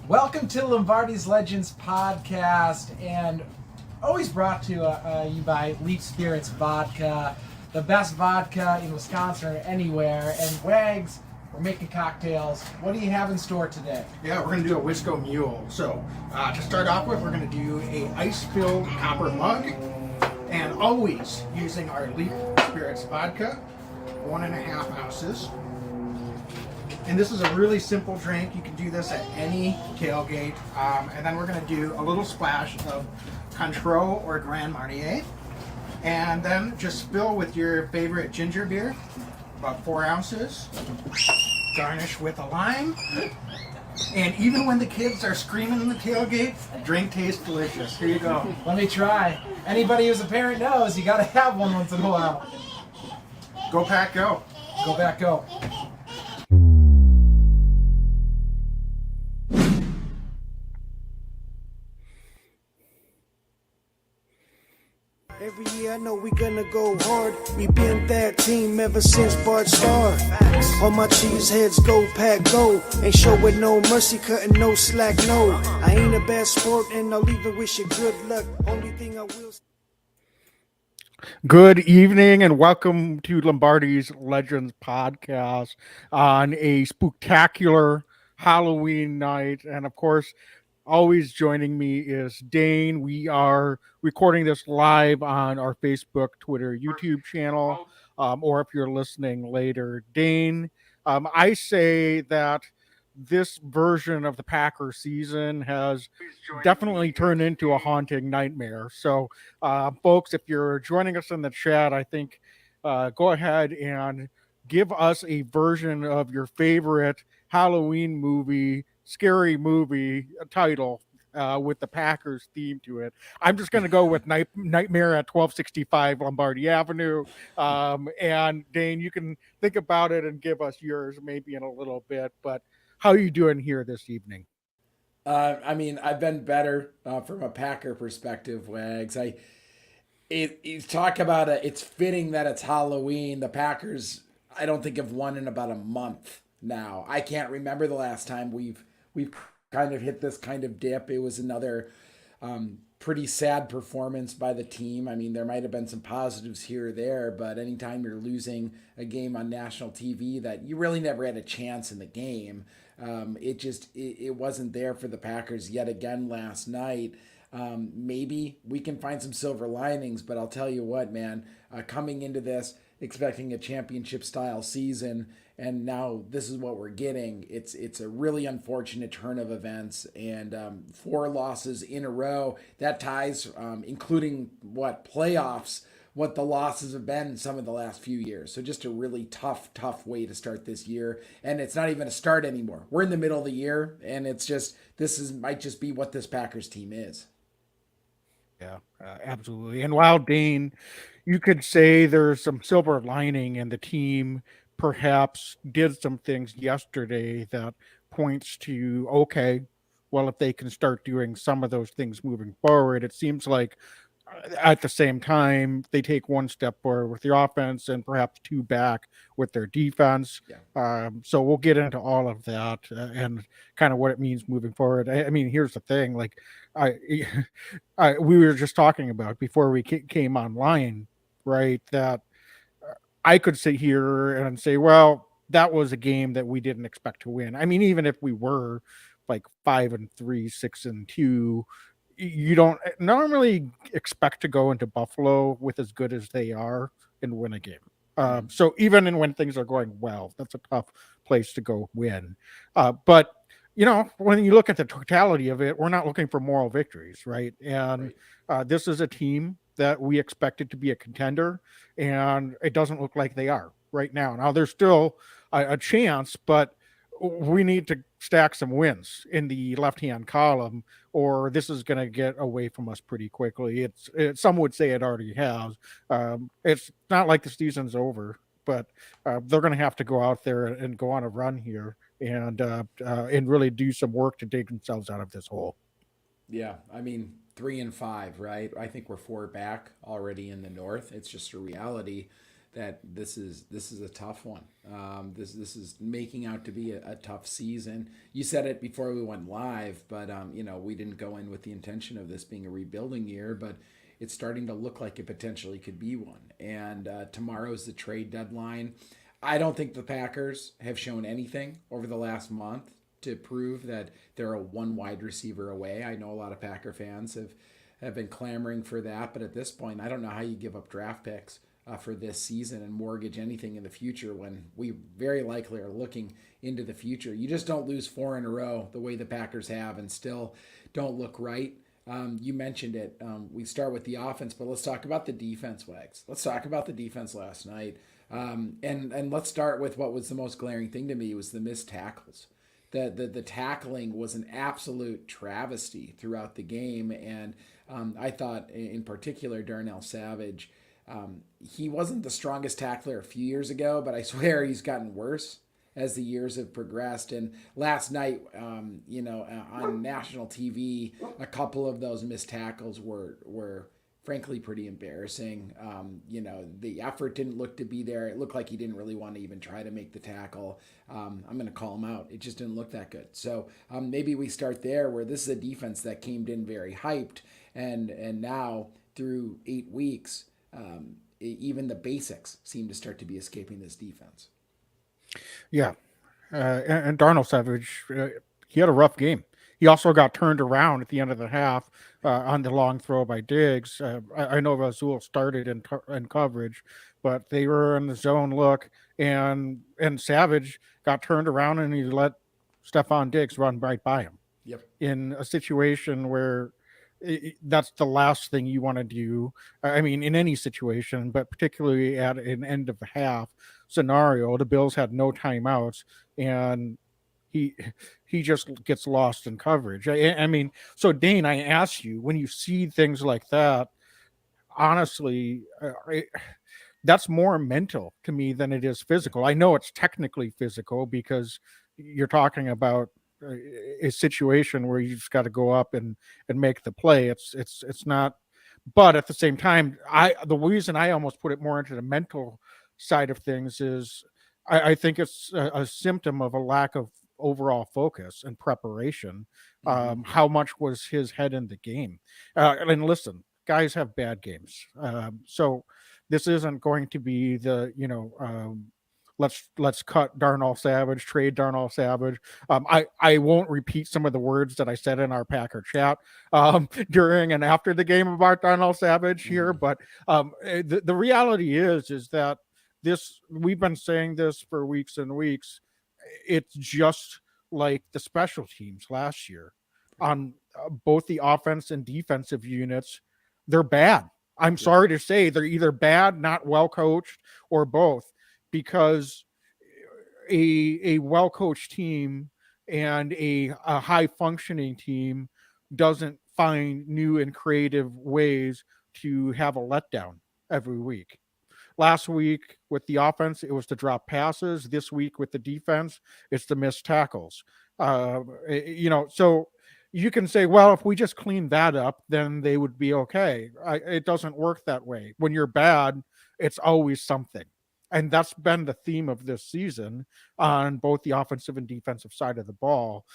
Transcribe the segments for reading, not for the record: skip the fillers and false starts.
Welcome to Lombardi's Legends podcast, and always brought to you by Leaf Spirits Vodka, the best vodka in Wisconsin or anywhere. And Wags, we're making cocktails. What do you have in store today? Yeah, we're going to do a Wisco Mule. So, to start off with, we're going to do a ice-filled copper mug, and always using our Leaf Spirits Vodka, 1.5 ounces. And this is a really simple drink. You can do this at any tailgate. And then we're going to do a little splash of Cointreau or Grand Marnier. And then just spill with your favorite ginger beer, about 4 ounces. Garnish with a lime. And even when the kids are screaming in the tailgate, drink tastes delicious. Here you go. Let me try. Anybody who's a parent knows you got to have one once in a while. Go Pack, go. Go back, go. Every year I know we gonna go hard. We been that team ever since Bart started. All my cheese heads go pack go. Ain't showing no mercy, cutting no slack, no. I ain't a bad sport and I'll even wish you good luck. Only thing I will. Good evening and welcome to Lombardi's Legends podcast on a spectacular Halloween night. And of course, always joining me is Dane. We are recording this live on our Facebook, Twitter, YouTube channel, or if you're listening later, Dane. I say that this version of the Packer season has definitely turned into a haunting nightmare. So, folks, if you're joining us in the chat, I think go ahead and give us a version of your favorite Halloween movie, scary movie title with the Packers theme to it. I'm just going to go with Nightmare at 1265 Lombardi Avenue. And Dane, you can think about it and give us yours maybe in a little bit. But how are you doing here this evening? I've been better from a Packer perspective, Wags. You talk about it. It's fitting that it's Halloween. The Packers, I don't think have won in about a month now. I can't remember the last time we've kind of hit this kind of dip. It was another pretty sad performance by the team. I mean, there might have been some positives here or there, but anytime you're losing a game on national TV that you really never had a chance in the game, it wasn't there for the Packers yet again last night. Maybe we can find some silver linings, but I'll tell you what, man, coming into this expecting a championship style season, and now this is what we're getting. It's a really unfortunate turn of events, and 4 losses in a row that ties, including what playoffs, what the losses have been in some of the last few years. So just a really tough way to start this year, and it's not even a start anymore. We're in the middle of the year, and it's just might just be what this Packers team is. Yeah, absolutely. And while Dane, you could say there's some silver lining, and the team perhaps did some things yesterday that points to okay, well, if they can start doing some of those things moving forward, it seems like at the same time they take one step forward with the offense and perhaps two back with their defense. Yeah. So we'll get into all of that and kind of what it means moving forward. I mean, here's the thing: like, I, we were just talking about before we came online, right? That I could sit here and say, well, that was a game that we didn't expect to win. I mean, even if we were like 5-3, 6-2, you don't normally expect to go into Buffalo with as good as they are and win a game. So even when things are going well, that's a tough place to go win. But when you look at the totality of it, we're not looking for moral victories, right? And this is a team that we expected to be a contender, and it doesn't look like they are right now. Now there's still a chance, but we need to stack some wins in the left-hand column, or this is going to get away from us pretty quickly. Some would say it already has. It's not like the season's over, but they're going to have to go out there and go on a run here and really do some work to dig themselves out of this hole. Yeah, I mean 3-5, right? I think we're 4 back already in the North. It's just a reality. that this is a tough one. This is making out to be a tough season. You said it before we went live, but we didn't go in with the intention of this being a rebuilding year, but it's starting to look like it potentially could be one. And tomorrow's the trade deadline. I don't think the Packers have shown anything over the last month to prove that they're a one wide receiver away. I know a lot of Packer fans have been clamoring for that, but at this point, I don't know how you give up draft picks for this season and mortgage anything in the future when we very likely are looking into the future. You just don't lose 4 in a row the way the Packers have and still don't look right. You mentioned it. We start with the offense, but let's talk about the defense, Wags. Let's talk about the defense last night. And let's start with what was the most glaring thing to me was the missed tackles. The tackling was an absolute travesty throughout the game. And I thought in particular, Darnell Savage, he wasn't the strongest tackler a few years ago, but I swear he's gotten worse as the years have progressed. And last night, on national TV, a couple of those missed tackles were frankly pretty embarrassing. The effort didn't look to be there. It looked like he didn't really want to even try to make the tackle. I'm going to call him out. It just didn't look that good. So maybe we start there, where this is a defense that came in very hyped, and now through 8 weeks, even the basics seem to start to be escaping this defense. Yeah. And Darnell Savage, he had a rough game. He also got turned around at the end of the half on the long throw by Diggs. I know Rasul started in coverage, but they were in the zone look, and Savage got turned around and he let Stephon Diggs run right by him. Yep. In a situation where that's the last thing you want to do. I mean, in any situation, but particularly at an end of the half scenario, the Bills had no timeouts, and he just gets lost in coverage. I mean, so Dane, I ask you, when you see things like that, honestly, that's more mental to me than it is physical. I know it's technically physical because you're talking about a situation where you just got to go up and make the play. It's not, but at the same time, the reason I almost put it more into the mental side of things is I think it's a symptom of a lack of overall focus and preparation. How much was his head in the game? And listen, guys have bad games. So this isn't going to be the, let's cut Darnell Savage, trade Darnell Savage. I won't repeat some of the words that I said in our Packer chat during and after the game about Darnell Savage here, but the reality is that we've been saying this for weeks and weeks. It's just like the special teams last year on both the offense and defensive units. They're bad. I'm sorry to say they're either bad, not well coached, or both. Because a well-coached team and a high-functioning team doesn't find new and creative ways to have a letdown every week. Last week with the offense, it was to drop passes. This week with the defense, it's to miss tackles. So you can say, well, if we just clean that up, then they would be okay. It doesn't work that way. When you're bad, it's always something. And that's been the theme of this season on both the offensive and defensive side of the ball.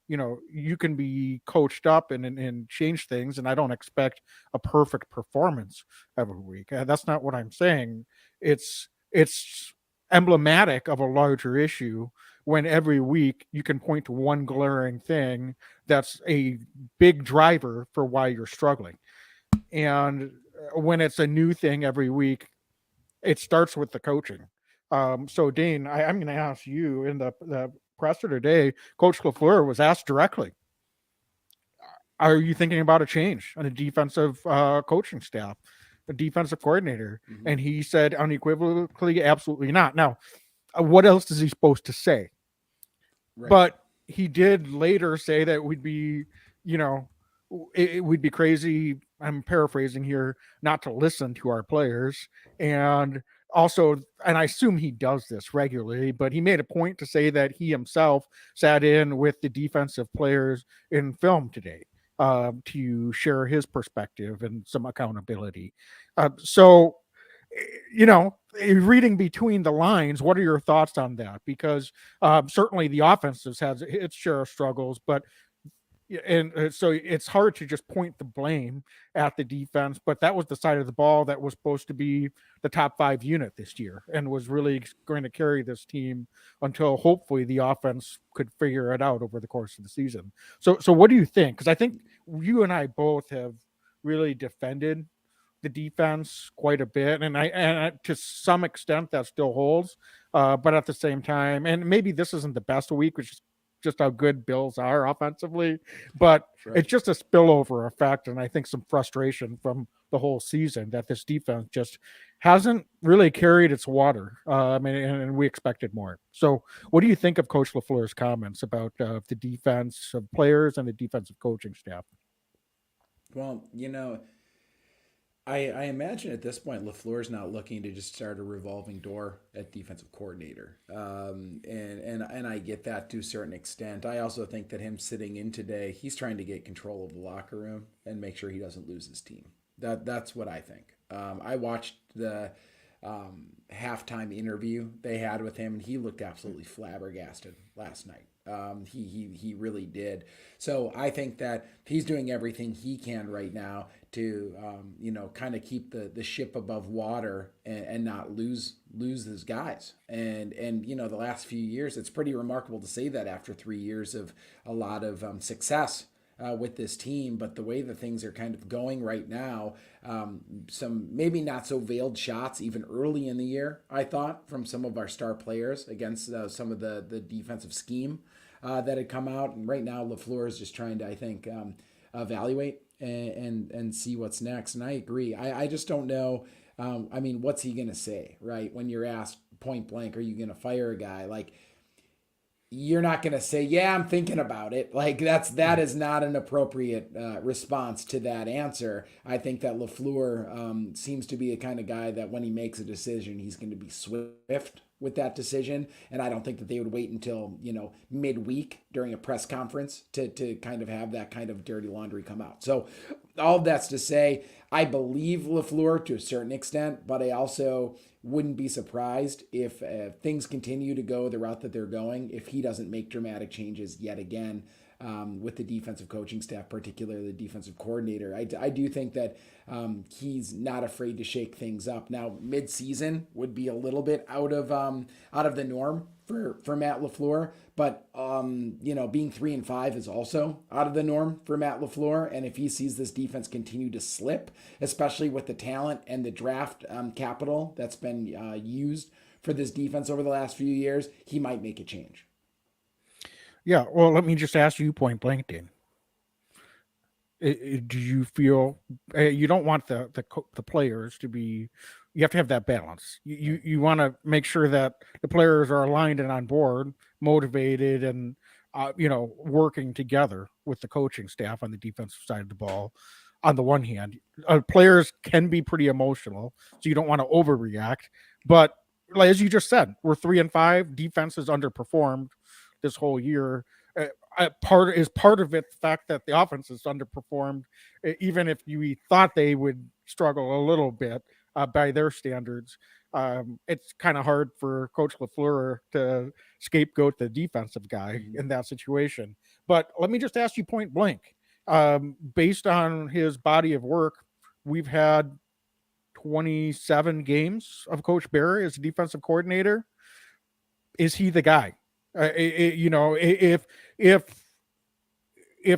You can be coached up and change things, and I don't expect a perfect performance every week. That's not what I'm saying. It's emblematic of a larger issue when every week you can point to one glaring thing that's a big driver for why you're struggling. And when it's a new thing every week, it starts with the coaching. So Dane, I'm going to ask you, in the presser today, Coach LaFleur was asked directly, are you thinking about a change on a defensive coaching staff, a defensive coordinator? Mm-hmm. And he said unequivocally, absolutely not. Now, what else is he supposed to say? Right. But he did later say that we'd be, it would be crazy, I'm paraphrasing here, not to listen to our players. And also, and I assume he does this regularly, but he made a point to say that he himself sat in with the defensive players in film today to share his perspective and some accountability. So you know, reading between the lines, what are your thoughts on that? Because certainly the offense has had its share of struggles, but yeah, and so it's hard to just point the blame at the defense, but that was the side of the ball that was supposed to be the top 5 unit this year and was really going to carry this team until hopefully the offense could figure it out over the course of the season. So what do you think? Because I think you and I both have really defended the defense quite a bit, and to some extent that still holds. But at the same time, and maybe this isn't the best week, which is just how good Bills are offensively, but Right. it's just a spillover effect, and I think some frustration from the whole season that this defense just hasn't really carried its water. I mean, and we expected more. So, what do you think of Coach LaFleur's comments about the defense of players and the defensive coaching staff? Well, I imagine at this point LaFleur's not looking to just start a revolving door at defensive coordinator, and I get that to a certain extent. I also think that him sitting in today, he's trying to get control of the locker room and make sure he doesn't lose his team. That's what I think. I watched the halftime interview they had with him, and he looked absolutely flabbergasted last night. He really did. So I think that he's doing everything he can right now to kind of keep the ship above water and not lose his guys. And the last few years, it's pretty remarkable to say that after 3 years of a lot of success with this team, but the way that things are kind of going right now, some maybe not so veiled shots even early in the year, I thought, from some of our star players against some of the defensive scheme that had come out. And right now, LaFleur is just trying to, I think, evaluate and see what's next. And I agree. I just don't know. I mean, what's he going to say, right? When you're asked point blank, are you going to fire a guy? Like, you're not going to say, yeah, I'm thinking about it. Like that is not an appropriate response to that answer. I think that LaFleur seems to be a kind of guy that when he makes a decision, he's going to be swift with that decision. And I don't think that they would wait until, midweek during a press conference to kind of have that kind of dirty laundry come out. So all that's to say, I believe LaFleur to a certain extent, but I also wouldn't be surprised if things continue to go the route that they're going, if he doesn't make dramatic changes yet again with the defensive coaching staff, particularly the defensive coordinator. I do think that he's not afraid to shake things up. Now, mid-season would be a little bit out of the norm for Matt LaFleur, but being 3-5 is also out of the norm for Matt LaFleur. And if he sees this defense continue to slip, especially with the talent and the draft capital that's been used for this defense over the last few years, he might make a change. Yeah, well, let me just ask you point blank, Dan. Do you feel you don't want the players to be? You have to have that balance. You want to make sure that the players are aligned and on board, motivated, and working together with the coaching staff on the defensive side of the ball. On the one hand, players can be pretty emotional, so you don't want to overreact. But like, as you just said, we're 3-5. Defense has underperformed this whole year. Part of it the fact that the offense has underperformed, even if you thought they would struggle a little bit by their standards. It's kind of hard for Coach LaFleur to scapegoat the defensive guy in that situation. But let me just ask you point blank, based on his body of work, we've had 27 games of Coach Barry as a defensive coordinator. Is he the guy? If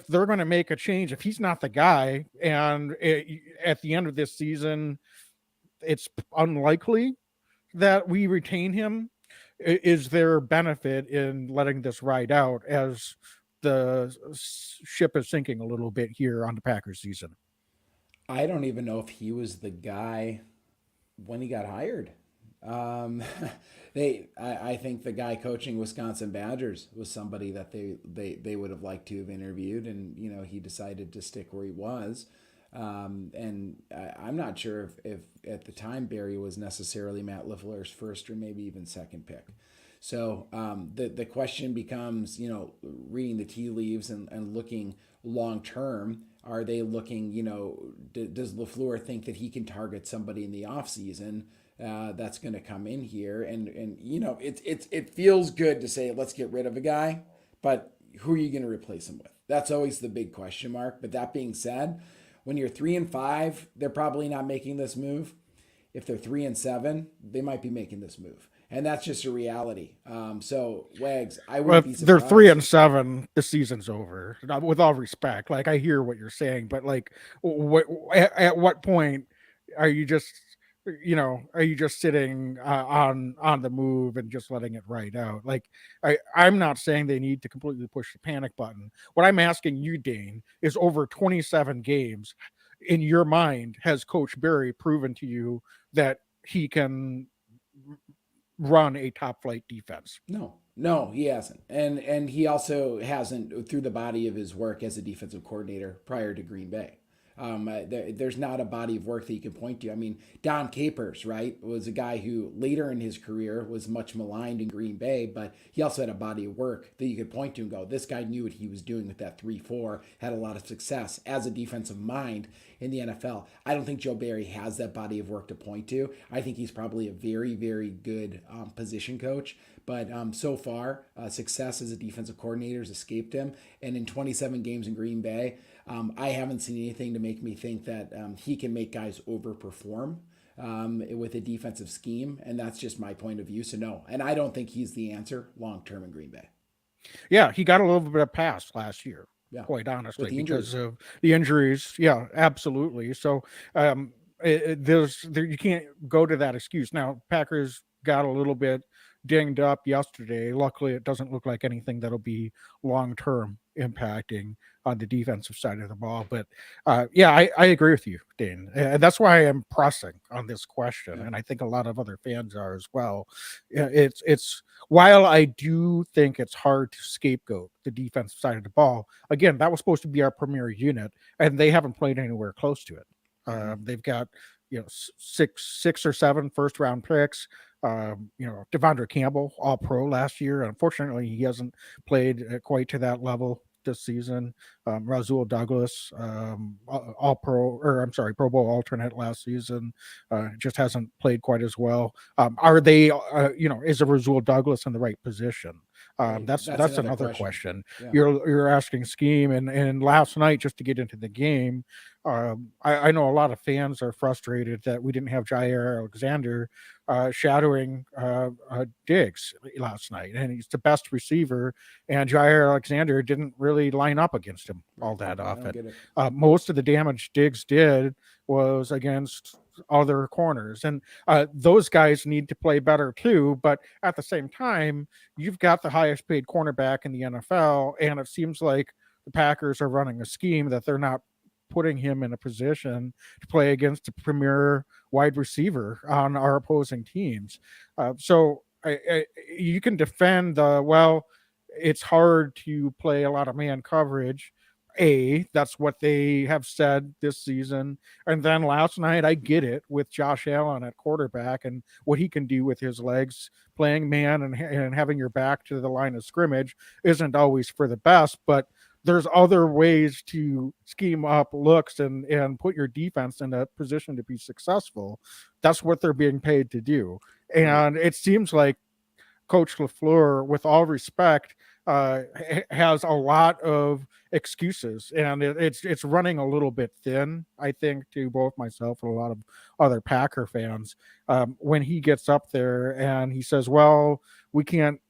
they're going to make a change, if he's not the guy, and at the end of this season, it's unlikely that we retain him. Is there benefit in letting this ride out as the ship is sinking a little bit here on the Packers season? I don't even know if he was the guy when he got hired. I think the guy coaching Wisconsin Badgers was somebody that they would have liked to have interviewed, and he decided to stick where he was. And I'm not sure if at the time Barry was necessarily Matt LaFleur's first or maybe even second pick. So the question becomes, reading the tea leaves and looking long term. Are they looking, does LaFleur think that he can target somebody in the offseason that's going to come in here, and it feels good to say let's get rid of a guy, but who are you going to replace him with? That's always the big question mark. But that being said, when you're 3-5, they're probably not making this move. If they're 3-7, they might be making this move, and that's just a reality. So Wags, I Well, wouldn't be if they're surprised. 3-7, the season's over. With all respect, like I hear what you're saying, but like, what at what point are you just, are you just sitting on the move and just letting it ride out? Like, I'm not saying they need to completely push the panic button. What I'm asking you, Dane, is over 27 games, in your mind, has Coach Barry proven to you that he can run a top flight defense? No, he hasn't, and he also hasn't through the body of his work as a defensive coordinator prior to Green Bay. There's not a body of work that you can point to. I mean, Don Capers, right, was a guy who later in his career was much maligned in Green Bay, but he also had a body of work that you could point to and go, this guy knew what he was doing with that 3-4, had a lot of success as a defensive mind in the NFL. I don't think Joe Barry has that body of work to point to. I think he's probably a very, very good position coach, but so far, success as a defensive coordinator has escaped him. And in 27 games in Green Bay, I haven't seen anything to make me think that he can make guys overperform with a defensive scheme. And that's just my point of view. So, no. And I don't think he's the answer long term in Green Bay. Yeah, he got a little bit of pass last year, Yeah. quite honestly, Injuries. because of the injuries. Yeah, absolutely. So you can't go to that excuse. Now, Packers got a little bit dinged up yesterday. Luckily, it doesn't look like anything that'll be long term impacting on the defensive side of the ball. But yeah, I agree with you, Dane. And that's why I'm pressing on this question, and I think a lot of other fans are as well. It's while I do think it's hard to scapegoat the defensive side of the ball. Again, that was supposed to be our premier unit, and they haven't played anywhere close to it. They've got six or seven first round picks. Devondre Campbell, all pro last year. Unfortunately, he hasn't played quite to that level this season. Rasul Douglas, all pro, or I'm sorry, Pro Bowl alternate last season, just hasn't played quite as well. Are they, is a Rasul Douglas in the right position? That's another question. Yeah. You're asking scheme, and last night, just to get into the game, I know a lot of fans are frustrated that we didn't have Jair Alexander shadowing Diggs last night, and he's the best receiver, and Jair Alexander didn't really line up against him all that often. Most of the damage Diggs did was against other corners, and those guys need to play better too. But at the same time, you've got the highest paid cornerback in the NFL, and it seems like the Packers are running a scheme that they're not putting him in a position to play against a premier wide receiver on our opposing teams. So you can defend it's hard to play a lot of man coverage. That's what they have said this season. And then last night, I get it with Josh Allen at quarterback and what he can do with his legs. Playing man and having your back to the line of scrimmage isn't always for the best, but there's other ways to scheme up looks and put your defense in a position to be successful. That's what they're being paid to do. And it seems like Coach LaFleur, with all respect, has a lot of excuses, and it's running a little bit thin, I think, to both myself and a lot of other Packer fans. When he gets up there and he says, well, we can't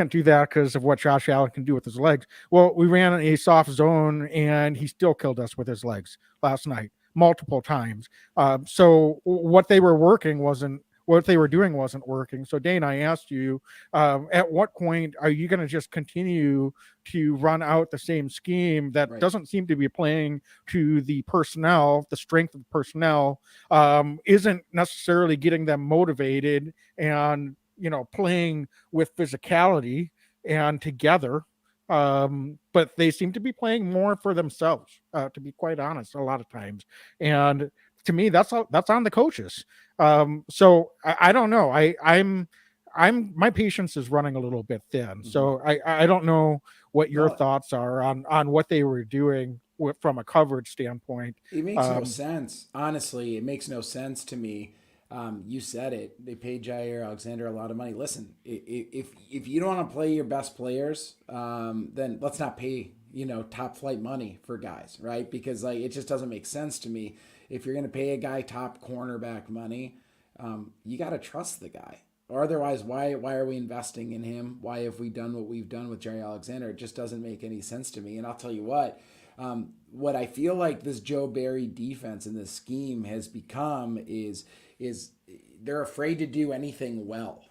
do that because of what Josh Allen can do with his legs. Well, we ran a soft zone and he still killed us with his legs last night multiple times. So what they were doing wasn't working. So Dane, I asked you, at what point are you going to just continue to run out the same scheme that doesn't seem to be playing to the personnel, the strength of the personnel, isn't necessarily getting them motivated and, playing with physicality and together. But they seem to be playing more for themselves, to be quite honest, a lot of times. And to me, that's on the coaches. So I don't know. I'm my patience is running a little bit thin. So I don't know what your thoughts are on what they were doing from a coverage standpoint. It makes no sense. Honestly, it makes no sense to me. You said it. They paid Jair Alexander a lot of money. Listen, if you don't want to play your best players, then let's not pay top flight money for guys, right? Because like it just doesn't make sense to me. If you're going to pay a guy top cornerback money, you got to trust the guy. Or otherwise, why are we investing in him? Why have we done what we've done with Jerry Alexander? It just doesn't make any sense to me. And I'll tell you what I feel like this Joe Barry defense and this scheme has become is they're afraid to do anything well.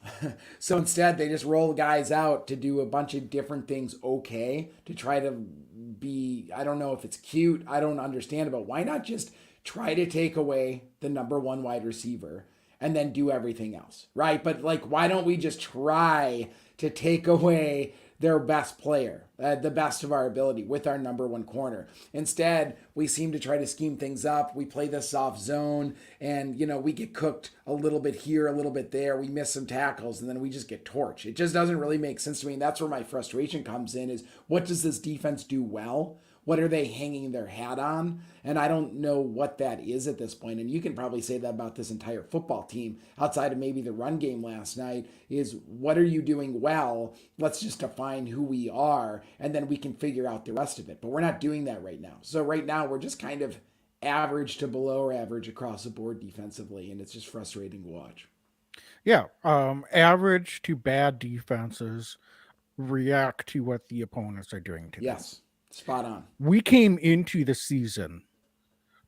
So instead, they just roll guys out to do a bunch of different things okay to try to be, I don't know if it's cute, I don't understand it, but why not just try to take away the number one wide receiver and then do everything else, right? But like, why don't we just try to take away their best player, the best of our ability with our number one corner? Instead, we seem to try to scheme things up. We play the soft zone and, we get cooked a little bit here, a little bit there. We miss some tackles and then we just get torched. It just doesn't really make sense to me. And that's where my frustration comes in is what does this defense do well? What are they hanging their hat on? And I don't know what that is at this point. And you can probably say that about this entire football team outside of maybe the run game last night is what are you doing well? Let's just define who we are and then we can figure out the rest of it. But we're not doing that right now. So right now we're just kind of average to below average across the board defensively. And it's just frustrating to watch. Yeah. Average to bad defenses react to what the opponents are doing to them. Yes. Spot on. We came into the season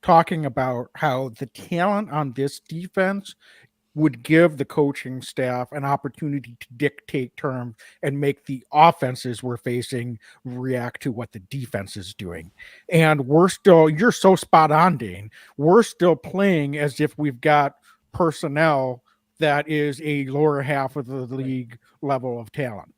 talking about how the talent on this defense would give the coaching staff an opportunity to dictate terms and make the offenses we're facing react to what the defense is doing. And you're so spot on, Dane. We're still playing as if we've got personnel that is a lower half of the league level of talent.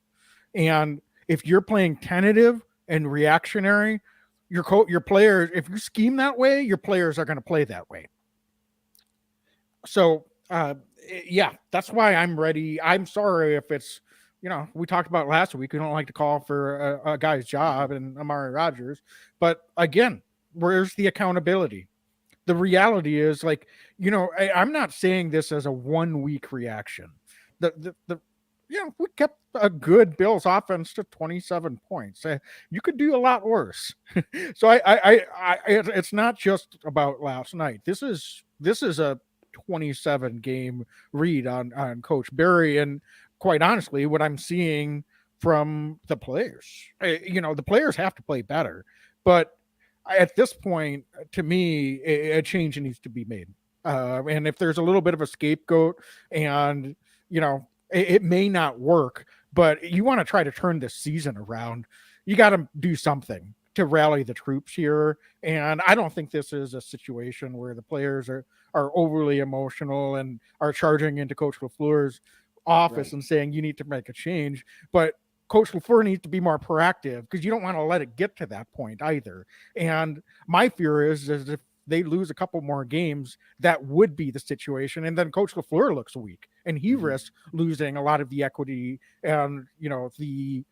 And if you're playing tentative and reactionary, your players, if you scheme that way, your players are going to play that way. So, yeah, that's why I'm ready. I'm sorry if it's, we talked about last week. We don't like to call for a guy's job and Amari Rodgers. But again, where's the accountability? The reality is I'm not saying this as a 1 week reaction. We kept a good Bills offense to 27 points. You could do a lot worse. So it's not just about last night. This is a 27 game read on Coach Barry. And quite honestly, what I'm seeing from the players, the players have to play better, but at this point, to me, a change needs to be made. And if there's a little bit of a scapegoat and, it may not work, but you want to try to turn this season around, you got to do something to rally the troops here. And I don't think this is a situation where the players are overly emotional and are charging into Coach LaFleur's office and saying you need to make a change. But Coach LaFleur needs to be more proactive because you don't want to let it get to that point either. And my fear is if they lose a couple more games, that would be the situation. And then Coach LaFleur looks weak and he risks losing a lot of the equity and, the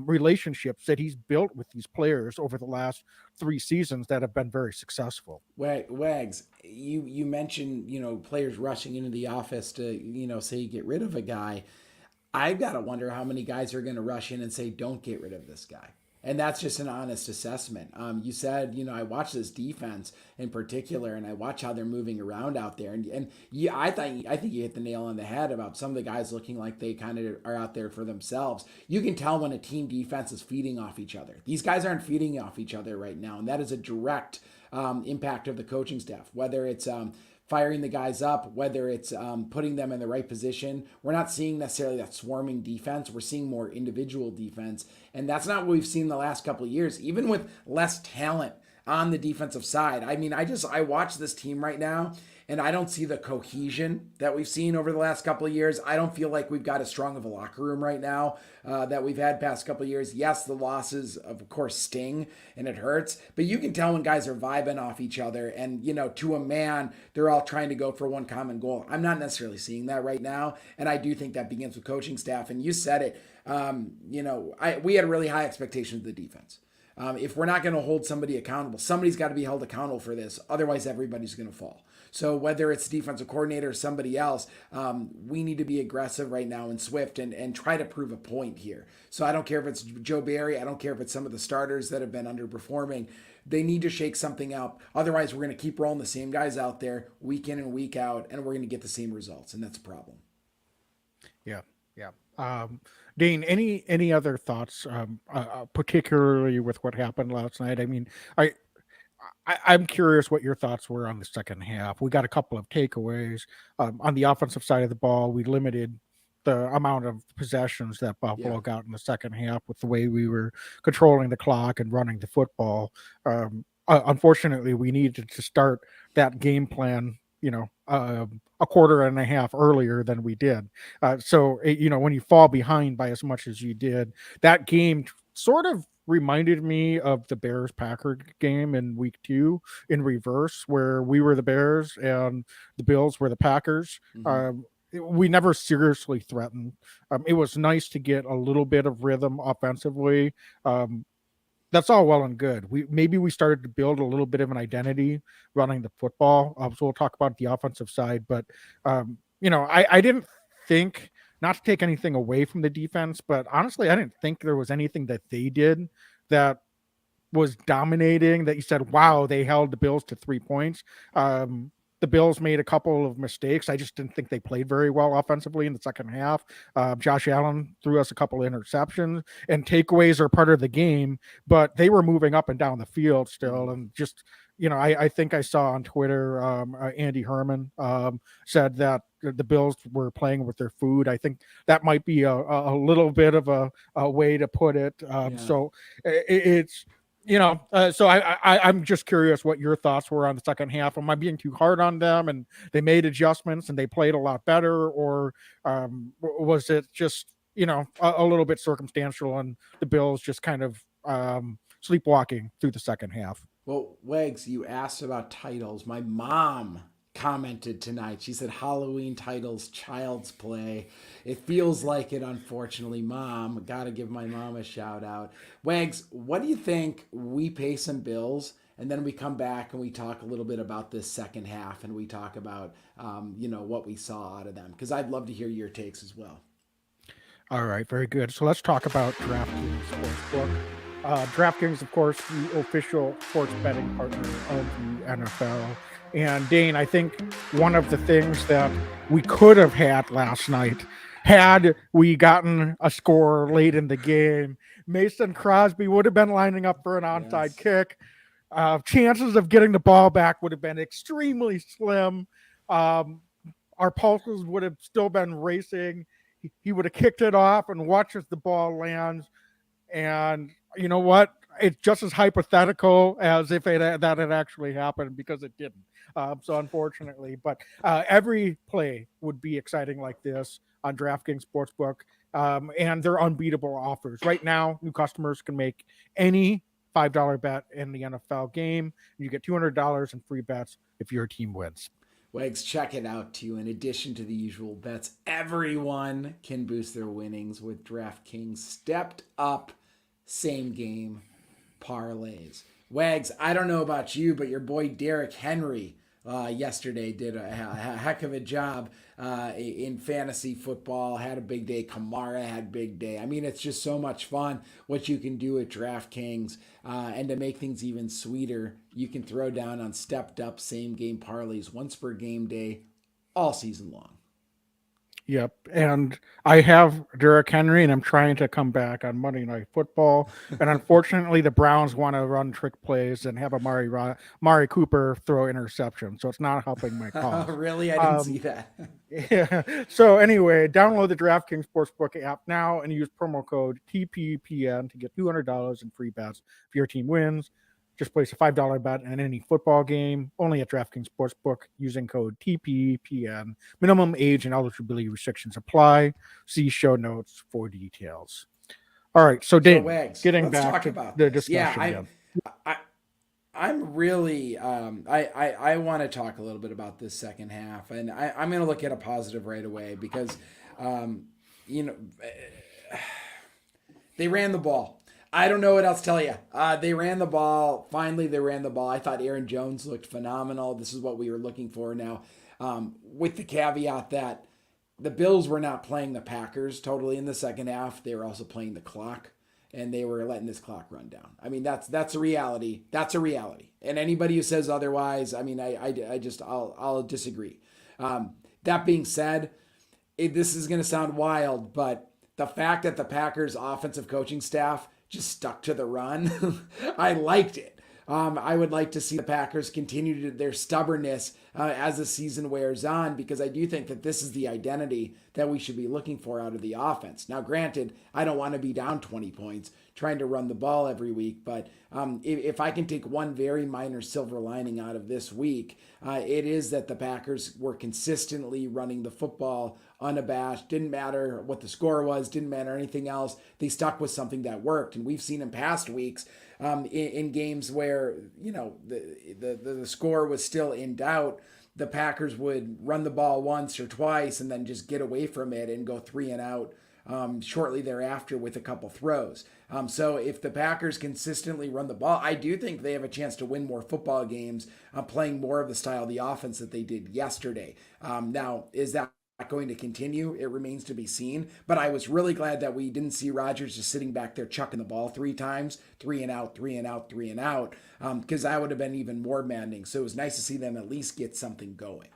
relationships that he's built with these players over the last 3 seasons that have been very successful. Wags, you mentioned, players rushing into the office to, say get rid of a guy. I've got to wonder how many guys are going to rush in and say, don't get rid of this guy. And that's just an honest assessment. You said, I watch this defense in particular, and I watch how they're moving around out there. And yeah, I think you hit the nail on the head about some of the guys looking like they kind of are out there for themselves. You can tell when a team defense is feeding off each other. These guys aren't feeding off each other right now, and that is a direct impact of the coaching staff, whether it's firing the guys up, whether it's putting them in the right position. We're not seeing necessarily that swarming defense. We're seeing more individual defense. And that's not what we've seen the last couple of years, even with less talent on the defensive side. I mean, I watch this team right now, and I don't see the cohesion that we've seen over the last couple of years. I don't feel like we've got as strong of a locker room right now that we've had past couple of years. Yes, the losses, of course, sting and it hurts, but you can tell when guys are vibing off each other and, to a man, they're all trying to go for one common goal. I'm not necessarily seeing that right now, and I do think that begins with coaching staff. And you said it, we had really high expectations of the defense. If we're not going to hold somebody accountable, somebody's got to be held accountable for this. Otherwise, everybody's going to fall. So whether it's defensive coordinator or somebody else, we need to be aggressive right now and swift and try to prove a point here. So I don't care if it's Joe Barry. I don't care if it's some of the starters that have been underperforming. They need to shake something up. Otherwise, we're going to keep rolling the same guys out there week in and week out, and we're going to get the same results, and that's a problem. Yeah, yeah. Dane, any other thoughts, particularly with what happened last night? I mean, I'm curious what your thoughts were on the second half. We got a couple of takeaways. On the offensive side of the ball, we limited the amount of possessions that Buffalo got in the second half with the way we were controlling the clock and running the football. Unfortunately, we needed to start that game plan, a quarter and a half earlier than we did. When you fall behind by as much as you did, that game sort of reminded me of the Bears-Packer game in week 2 in reverse, where we were the Bears and the Bills were the Packers. We never seriously threatened. It was nice to get a little bit of rhythm offensively. That's all well and good. We started to build a little bit of an identity running the football. So we'll talk about the offensive side, but I didn't think, not to take anything away from the defense, but honestly, I didn't think there was anything that they did that was dominating that you said, wow, they held the Bills to 3 points. The Bills made a couple of mistakes. I just didn't think they played very well offensively in the second half. Josh Allen threw us a couple of interceptions, and takeaways are part of the game, but they were moving up and down the field still. And just, I think I saw on Twitter, Andy Herman said that the Bills were playing with their food. I think that might be a little bit of a way to put it. So it's, so I'm just curious what your thoughts were on the second half. Am I being too hard on them and they made adjustments and they played a lot better, or was it just, a little bit circumstantial and the Bills just kind of sleepwalking through the second half? Well, Wags, you asked about titles. My mom commented tonight. She said Halloween titles, child's play. It feels like it, unfortunately. Mom, gotta give my mom a shout out. Wags, what do you think? We pay some bills and then we come back and we talk a little bit about this second half and we talk about what we saw out of them, because I'd love to hear your takes as well. All right, very good. So let's talk about DraftKings Sportsbook. DraftKings, of course, the official sports betting partner of the NFL. And Dane, I think one of the things that we could have had last night, had we gotten a score late in the game, Mason Crosby would have been lining up for an onside kick. Chances of getting the ball back would have been extremely slim. Our pulses would have still been racing. He would have kicked it off and watched as the ball lands. And you know what? It's just as hypothetical as if that had actually happened, because it didn't. So unfortunately, but every play would be exciting like this on DraftKings Sportsbook, and they're unbeatable offers. Right now, new customers can make any $5 bet in the NFL game. You get $200 in free bets if your team wins. Wags, check it out too. In addition to the usual bets, everyone can boost their winnings with DraftKings stepped up same game parlays. Wags, I don't know about you, but your boy Derrick Henry yesterday did a heck of a job in fantasy football. Had a big day. Kamara had a big day. I mean, it's just so much fun what you can do at DraftKings. And to make things even sweeter, you can throw down on stepped up same game parlays once per game day all season long. Yep. And I have Derrick Henry, and I'm trying to come back on Monday Night Football. And unfortunately, the Browns want to run trick plays and have Amari Cooper throw interception. So it's not helping my cause. Really? I didn't see that. Yeah. So anyway, download the DraftKings Sportsbook app now and use promo code TPPN to get $200 in free bets if your team wins. Just place a $5 bet in any football game, only at DraftKings Sportsbook, using code TPPN. Minimum age and eligibility restrictions apply. See show notes for details. All right, so Dave, getting back to the discussion. I'm really, I want to talk a little bit about this second half, and I'm going to look at a positive right away because, they ran the ball. I don't know what else to tell you. They ran the ball. Finally, they ran the ball. I thought Aaron Jones looked phenomenal. This is what we were looking for now, with the caveat that the Bills were not playing the Packers totally in the second half. They were also playing the clock, and they were letting this clock run down. I mean, that's a reality. That's a reality. And anybody who says otherwise, I mean, I'll disagree. That being said, this is going to sound wild, but the fact that the Packers offensive coaching staff just stuck to the run, I liked it. I would like to see the Packers continue their stubbornness as the season wears on, because I do think that this is the identity that we should be looking for out of the offense. Now, granted, I don't want to be down 20 points trying to run the ball every week, but if I can take one very minor silver lining out of this week, it is that the Packers were consistently running the football unabashed. Didn't matter what the score was, didn't matter anything else. They stuck with something that worked, and we've seen in past weeks in games where the score was still in doubt, the Packers would run the ball once or twice and then just get away from it and go 3 and out shortly thereafter with a couple throws. So if the Packers consistently run the ball, I do think they have a chance to win more football games playing more of the style of the offense that they did yesterday. Now, is that going to continue? It remains to be seen. But I was really glad that we didn't see Rodgers just sitting back there chucking the ball 3 times, 3 and out, 3 and out, 3 and out, because that would have been even more maddening. So it was nice to see them at least get something going.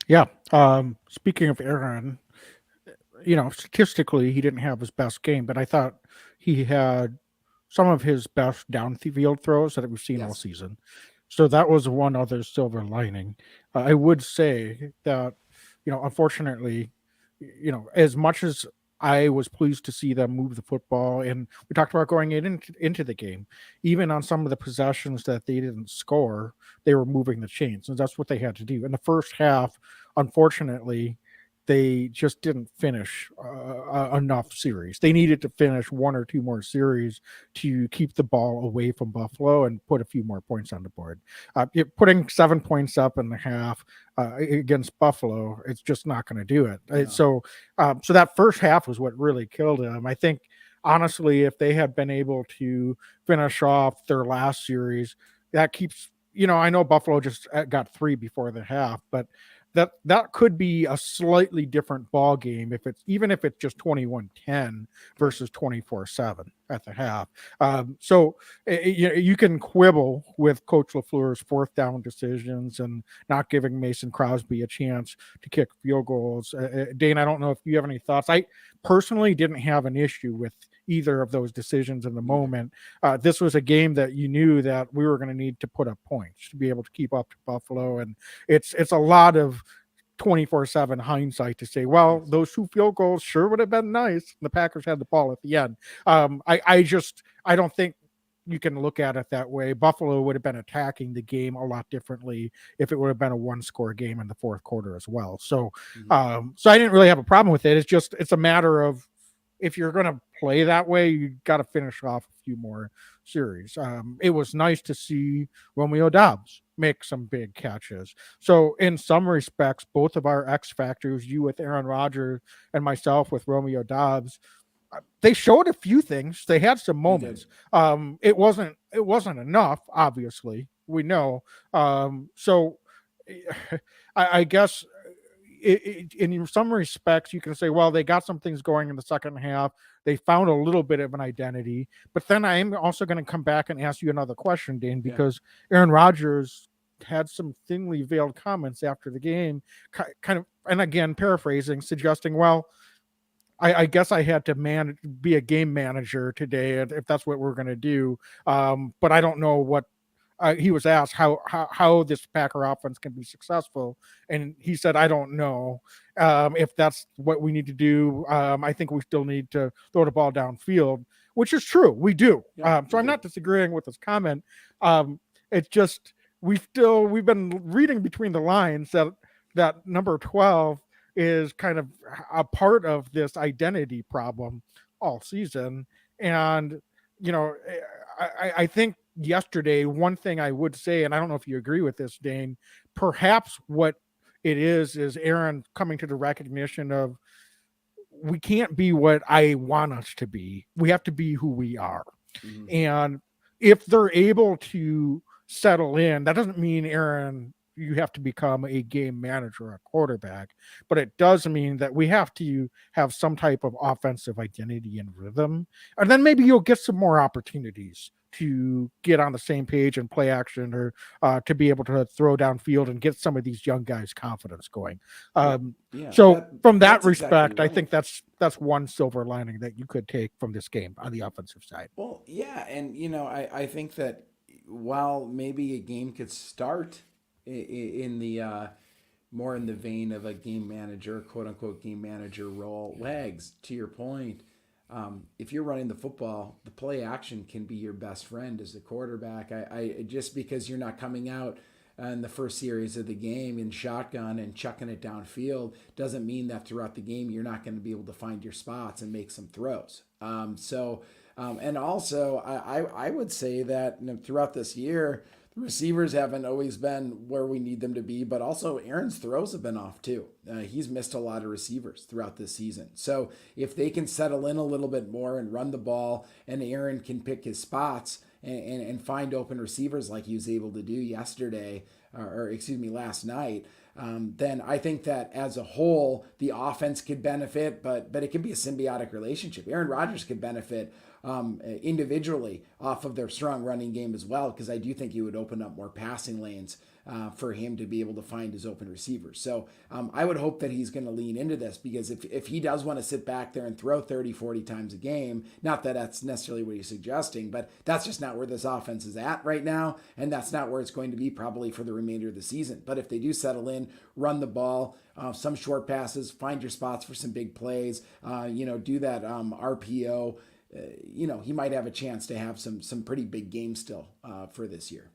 Yeah. Speaking of Aaron, statistically, he didn't have his best game, but I thought he had some of his best downfield throws that we've seen all season. So that was one other silver lining. I would say that, unfortunately, as much as I was pleased to see them move the football, and we talked about going into the game, even on some of the possessions that they didn't score, they were moving the chains, and that's what they had to do. In the first half, unfortunately, they just didn't finish enough series. They needed to finish 1 or 2 more series to keep the ball away from Buffalo and put a few more points on the board. Putting 7 points up in the half against Buffalo, it's just not going to do it. No. So that first half was what really killed them. I think, honestly, if they had been able to finish off their last series, that keeps, I know Buffalo just got 3 before the half, but that could be a slightly different ball game if it's just 21-10 versus 24-7 at the half. So you can quibble with Coach LaFleur's 4th down decisions and not giving Mason Crosby a chance to kick field goals. Dane, I don't know if you have any thoughts. I personally didn't have an issue with either of those decisions in the moment. This was a game that you knew that we were going to need to put up points to be able to keep up to Buffalo. And it's a lot of 24/7 hindsight to say, well, those 2 field goals sure would have been nice. The Packers had the ball at the end. I don't think you can look at it that way. Buffalo would have been attacking the game a lot differently if it would have been a 1-score game in the 4th quarter as well. So, so I didn't really have a problem with it. It's a matter of, if you're going to play that way, you got to finish off a few more series. It was nice to see Romeo Doubs make some big catches. So in some respects, both of our X factors, you with Aaron Rodgers and myself with Romeo Doubs, they showed a few things. They had some moments. It wasn't enough, obviously. We know. So I guess in some respects, you can say, well, they got some things going in the second half. They found a little bit of an identity. But then I am also going to come back and ask you another question, Dane, because Aaron Rodgers had some thinly veiled comments after the game, kind of, and again, paraphrasing, suggesting, well, I guess I had to be a game manager today, if that's what we're going to do. But I don't know what. He was asked how this Packer offense can be successful, and he said, I don't know if that's what we need to do. I think we still need to throw the ball downfield, which is true. We do. So I'm not disagreeing with this comment. It's just we've been reading between the lines that number 12 is kind of a part of this identity problem all season. And, I think yesterday, one thing I would say, and I don't know if you agree with this, Dane, perhaps what it is Aaron coming to the recognition of we can't be what I want us to be. We have to be who we are. Mhm. And if they're able to settle in, that doesn't mean, Aaron, you have to become a game manager, a quarterback, but it does mean that we have to have some type of offensive identity and rhythm. And then maybe you'll get some more opportunities to get on the same page and play action, or to be able to throw downfield and get some of these young guys' confidence going. Yeah, So from that that's exactly respect, I right. think that's one silver lining that you could take from this game on the offensive side. Well, yeah, and I think that while maybe a game could start in the more in the vein of a game manager, quote unquote game manager role, Wags, to your point, if you're running the football, the play action can be your best friend as a quarterback. I just because you're not coming out in the first series of the game in shotgun and chucking it downfield doesn't mean that throughout the game you're not going to be able to find your spots and make some throws. And also, I would say that throughout this year, the receivers haven't always been where we need them to be, but also Aaron's throws have been off too. He's missed a lot of receivers throughout this season. So if they can settle in a little bit more and run the ball, and Aaron can pick his spots and find open receivers like he was able to do yesterday, or excuse me, last night, then I think that as a whole, the offense could benefit, but it could be a symbiotic relationship. Aaron Rodgers could benefit individually off of their strong running game as well, because I do think he would open up more passing lanes for him to be able to find his open receivers. So I would hope that he's going to lean into this, because if he does want to sit back there and throw 30, 40 times a game, not that that's necessarily what he's suggesting, but that's just not where this offense is at right now, and that's not where it's going to be probably for the remainder of the season. But if they do settle in, run the ball, some short passes, find your spots for some big plays, do that RPO, he might have a chance to have some pretty big games still for this year.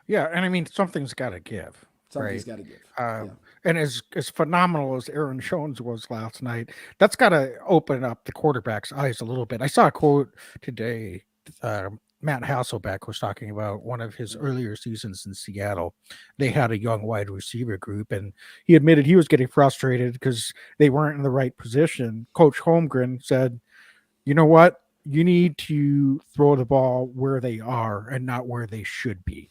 Yeah, and I mean, something's got to give, Something's right? got to give. Yeah. And as phenomenal as Aaron Jones was last night, that's got to open up the quarterback's eyes a little bit. I saw a quote today. Matt Hasselbeck was talking about one of his earlier seasons in Seattle. They had a young wide receiver group, and he admitted he was getting frustrated because they weren't in the right position. Coach Holmgren said, "You know what? You need to throw the ball where they are and not where they should be."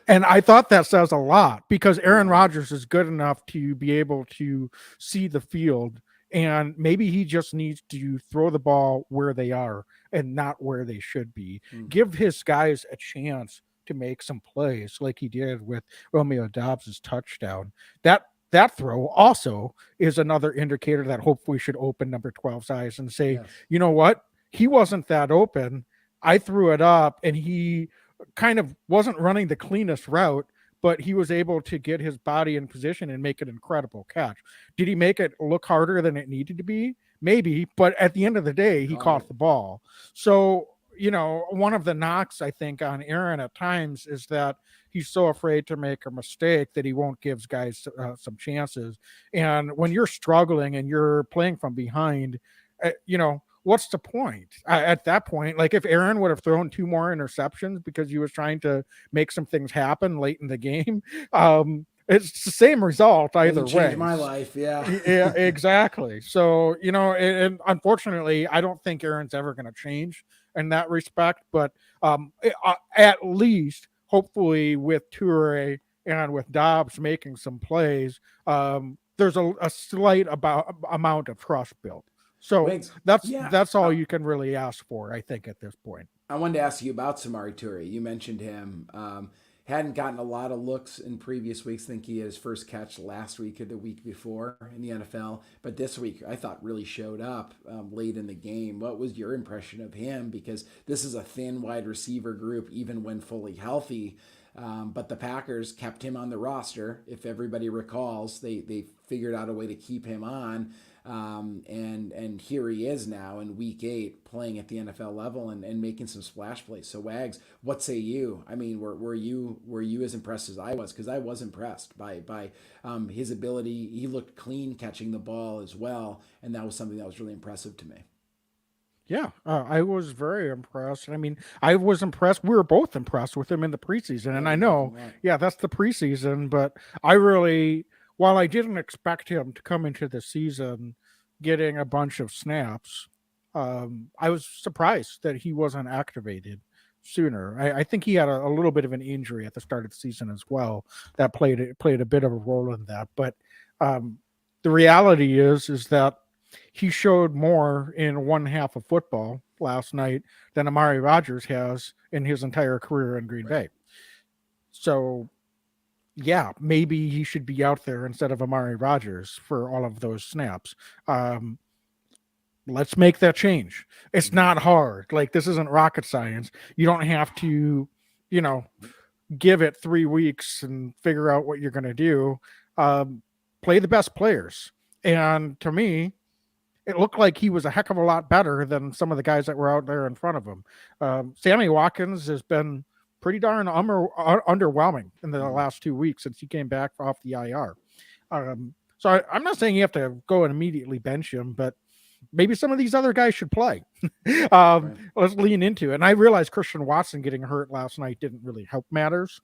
And I thought that says a lot, because Aaron Rodgers is good enough to be able to see the field, and maybe he just needs to throw the ball where they are and not where they should be. Give his guys a chance to make some plays like he did with Romeo Dobbs' touchdown. That throw also is another indicator that hopefully should open number 12's eyes and say, Yes. you know what? He wasn't that open. I threw it up, and he kind of wasn't running the cleanest route, but he was able to get his body in position and make an incredible catch. Did he make it look harder than it needed to be? Maybe, but at the end of the day, he caught the ball. So, one of the knocks, I think, on Aaron at times is that he's so afraid to make a mistake that he won't give guys some chances. And when you're struggling and you're playing from behind, what's the point at that point? Like, if Aaron would have thrown 2 more interceptions because he was trying to make some things happen late in the game, it's the same result either way. Changed my life. Yeah. Yeah, exactly. So, and unfortunately, I don't think Aaron's ever going to change in that respect, but at least hopefully with Toure and with Dobbs making some plays, there's a slight amount of trust built. So Wings. that's all you can really ask for, I think, at this point. I wanted to ask you about Samori Toure. You mentioned him. Hadn't gotten a lot of looks in previous weeks. I think he had his first catch last week or the week before in the NFL. But this week, I thought really showed up late in the game. What was your impression of him? Because this is a thin wide receiver group, even when fully healthy. But the Packers kept him on the roster. If everybody recalls, they figured out a way to keep him on. And here he is now in week 8 playing at the NFL level and making some splash plays. So Wags, what say you? I mean, were you as impressed as I was? Because I was impressed by his ability. He looked clean catching the ball as well, and that was something that was really impressive to me. Yeah, I was very impressed. I mean, I was impressed. We were both impressed with him in the preseason. And I know, yeah, that's the preseason, but I really, while I didn't expect him to come into the season getting a bunch of snaps. I was surprised that he wasn't activated sooner. I think he had a little bit of an injury at the start of the season as well that played a bit of a role in that. But the reality is that he showed more in one half of football last night than Amari Rodgers has in his entire career in Green Bay. So, yeah, maybe he should be out there instead of Amari Rodgers for all of those snaps. Let's make that change. It's not hard. Like, this isn't rocket science. You don't have to, give it 3 weeks and figure out what you're going to do. Play the best players. And to me, it looked like he was a heck of a lot better than some of the guys that were out there in front of him. Sammy Watkins has been pretty darn underwhelming in the last 2 weeks since he came back off the IR. So I'm not saying you have to go and immediately bench him, but maybe some of these other guys should play. Let's lean into it. And I realized Christian Watson getting hurt last night didn't really help matters.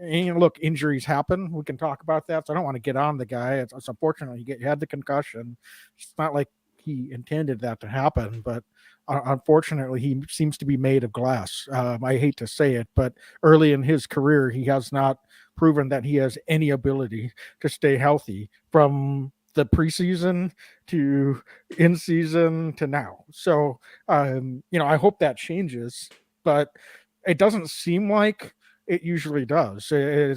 Look, injuries happen. We can talk about that. So I don't want to get on the guy. It's unfortunately he had the concussion. It's not like he intended that to happen, but unfortunately he seems to be made of glass. I hate to say it, but early in his career, he has not proven that he has any ability to stay healthy from the preseason to in season to now. So, I hope that changes, but it doesn't seem like it usually does.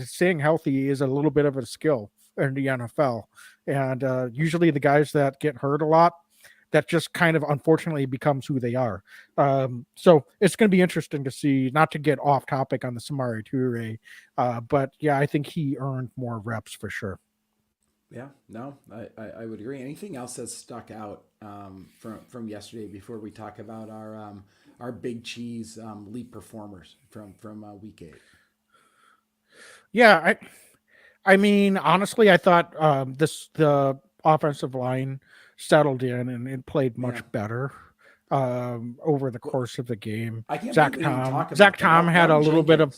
Staying healthy is a little bit of a skill in the NFL. And usually the guys that get hurt a lot, that just kind of unfortunately becomes who they are. So it's going to be interesting to see, not to get off topic on the Samori Toure, but yeah, I think he earned more reps for sure. Yeah, no, I would agree. Anything else that's stuck out from yesterday before we talk about our big cheese leap performers from week 8? Yeah, I mean, honestly, I thought the offensive line settled in and it played much better over the course of the game. I can't Zach believe we didn't talk about Zach that. Tom had a Elton little bit of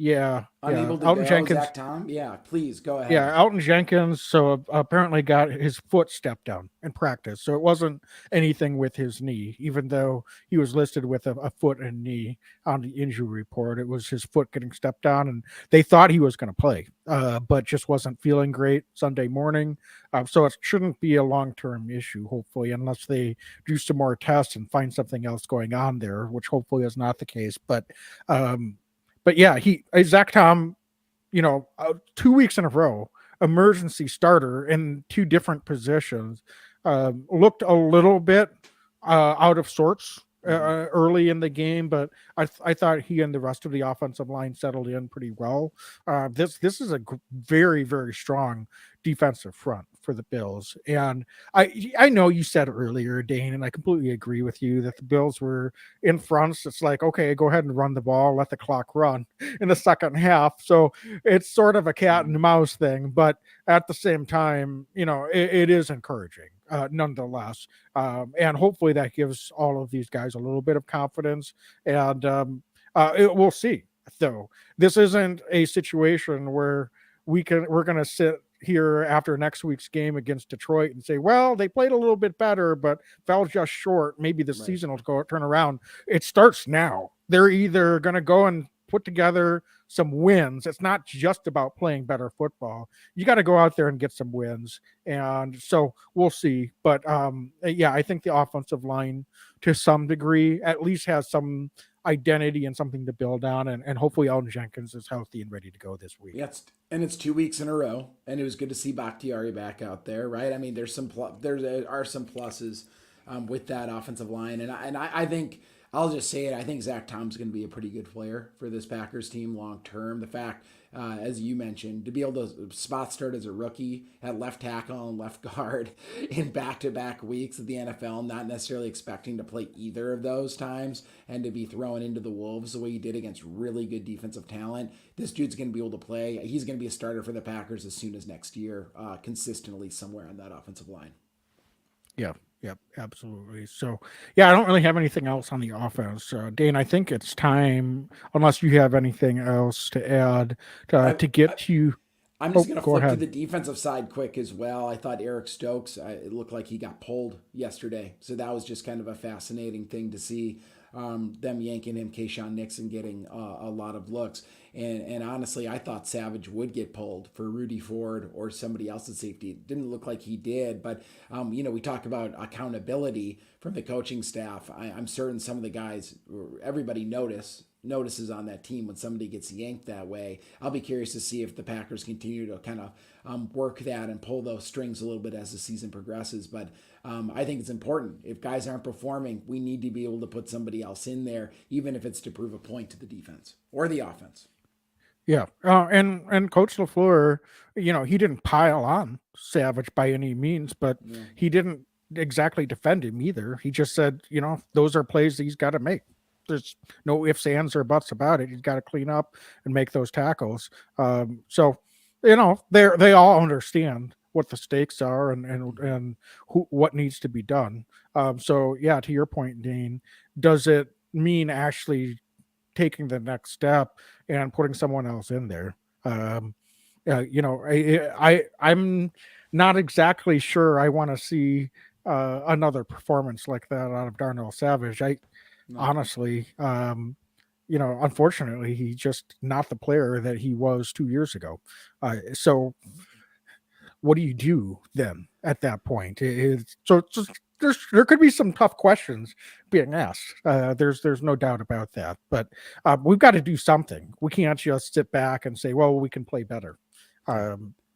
Jenkins. Unable to Elton go, Jenkins. Zach Tom? Yeah, please go ahead. Yeah, Elton Jenkins. So apparently got his foot stepped down in practice. So it wasn't anything with his knee, even though he was listed with a foot and knee on the injury report. It was his foot getting stepped down, and they thought he was going to play, but just wasn't feeling great Sunday morning. So it shouldn't be a long-term issue, hopefully, unless they do some more tests and find something else going on there, which hopefully is not the case. But yeah, Zach Tom, 2 weeks in a row, emergency starter in 2 different positions, looked a little bit out of sorts early in the game, but I thought he and the rest of the offensive line settled in pretty well. This is a very, very strong defensive front for the Bills. And I know you said earlier, Dane, and I completely agree with you that the Bills were in front. So it's like, okay, go ahead and run the ball, let the clock run in the second half. So it's sort of a cat and mouse thing, but at the same time, it is encouraging nonetheless. And hopefully that gives all of these guys a little bit of confidence. And we'll see, though. This isn't a situation where we're going to sit here after next week's game against Detroit and say, well, they played a little bit better, but fell just short. Maybe the season will turn around. It starts now. They're either going to go and put together some wins. It's not just about playing better football. You got to go out there and get some wins. And so we'll see. But yeah, I think the offensive line to some degree at least has some identity and something to build on, and hopefully Elton Jenkins is healthy and ready to go this week. Yeah, it's 2 weeks in a row, and it was good to see Bakhtiari back out there, right? I mean, there are some pluses with that offensive line, and I think I'll just say it. I think Zach Tom's going to be a pretty good player for this Packers team long term. The fact, as you mentioned, to be able to spot start as a rookie at left tackle and left guard in back-to-back weeks of the NFL, not necessarily expecting to play either of those times, and to be thrown into the Wolves the way he did against really good defensive talent. This dude's going to be able to play. He's going to be a starter for the Packers as soon as next year, consistently somewhere on that offensive line. Yeah. Yep, absolutely. So, yeah, I don't really have anything else on the offense. Dane, I think it's time, unless you have anything else to add, to get to. I'm Oh, just going to go flip to ahead. the defensive side quick as well. I thought Eric Stokes, it looked like he got pulled yesterday. So that was just kind of a fascinating thing to see, them yanking him, Keyshawn Nixon getting a lot of looks. And honestly, I thought Savage would get pulled for Rudy Ford or somebody else's safety. It didn't look like he did. But, we talk about accountability from the coaching staff. I'm certain some of the guys, everybody notices on that team when somebody gets yanked that way. I'll be curious to see if the Packers continue to kind of work that and pull those strings a little bit as the season progresses. But I think it's important. If guys aren't performing, we need to be able to put somebody else in there, even if it's to prove a point to the defense or the offense. Yeah, and Coach LaFleur, he didn't pile on Savage by any means, but Yeah. he didn't exactly defend him either. He just said, those are plays that he's got to make. There's no ifs, ands, or buts about it. He's got to clean up and make those tackles. So, they all understand what the stakes are and what needs to be done. So yeah, to your point, Dean, does it mean actually taking the next step and putting someone else in there? I'm not exactly sure I want to see another performance like that out of Darnell Savage. No. Honestly, unfortunately, he's just not the player that he was 2 years ago. So what do you do then at that point? There could be some tough questions being asked. There's no doubt about that. But we've got to do something. We can't just sit back and say, well, we can play better.